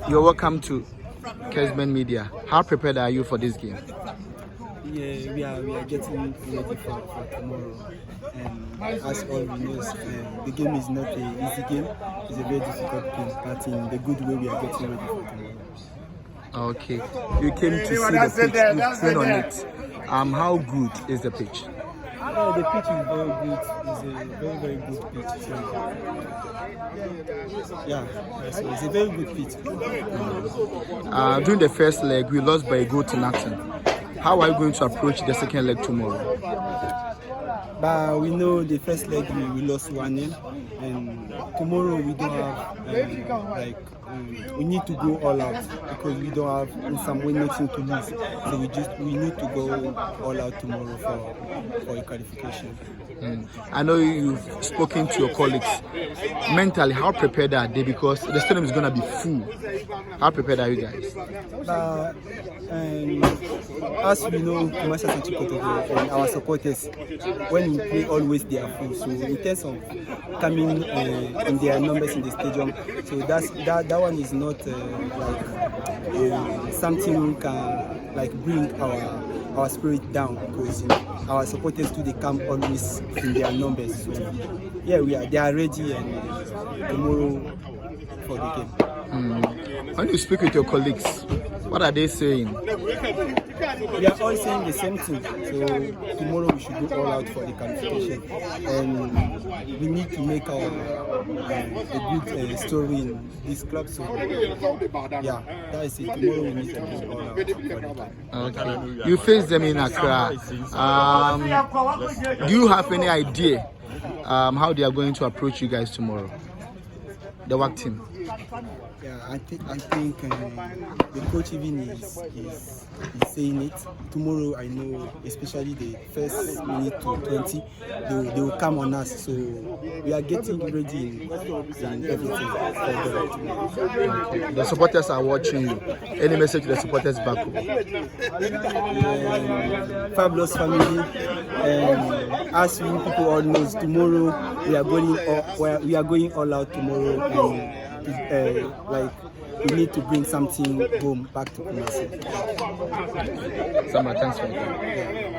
You're welcome to Kesben Media. How prepared are you for this game? Yeah, we are getting ready for tomorrow. And as all we know, the game is not an easy game. It's a very difficult game, but in the good way, we are getting ready for tomorrow. Okay. You came to see the pitch. You trained on it. How good is the pitch? Yeah, the pitch is very good. It's a very, very good pitch. So it's a very good pitch. During the first leg, we lost by a goal to nothing. How are you going to approach the second leg tomorrow? But we know the first leg we lost 1-0, and tomorrow we don't have we need to go all out because we don't have in some way nothing to lose. So we need to go all out tomorrow for a qualification. I know you've spoken to your colleagues. Mentally, how prepared are they? Because the stadium is going to be full. How prepared are you guys? As we know, Asante, Kotoko and our supporters, when we play, always they are full. So in terms of coming in their numbers in the stadium, so that one is not something we can bring our spirit down because our supporters too, they come always in their numbers. So yeah, they are ready and tomorrow for the game. When you speak with your colleagues, what are they saying? We are all saying the same thing. So tomorrow we should go all out for the qualification, and we need to make a good story in this club. So yeah, that is it. Tomorrow we need to go all out for the game. Okay. You face them in Accra. Do you have any idea how they are going to approach you guys tomorrow? The work team. Yeah, I think the coach even is saying it. Tomorrow, I know, especially the first minute to 20, they will come on us. So we are getting ready in everything for tomorrow. Okay. The supporters are watching you. Any message to the supporters back home? Fabulous family. As you people all know, tomorrow we are going all out tomorrow. We need to bring something home back to Kumasi. Samba, thanks for that.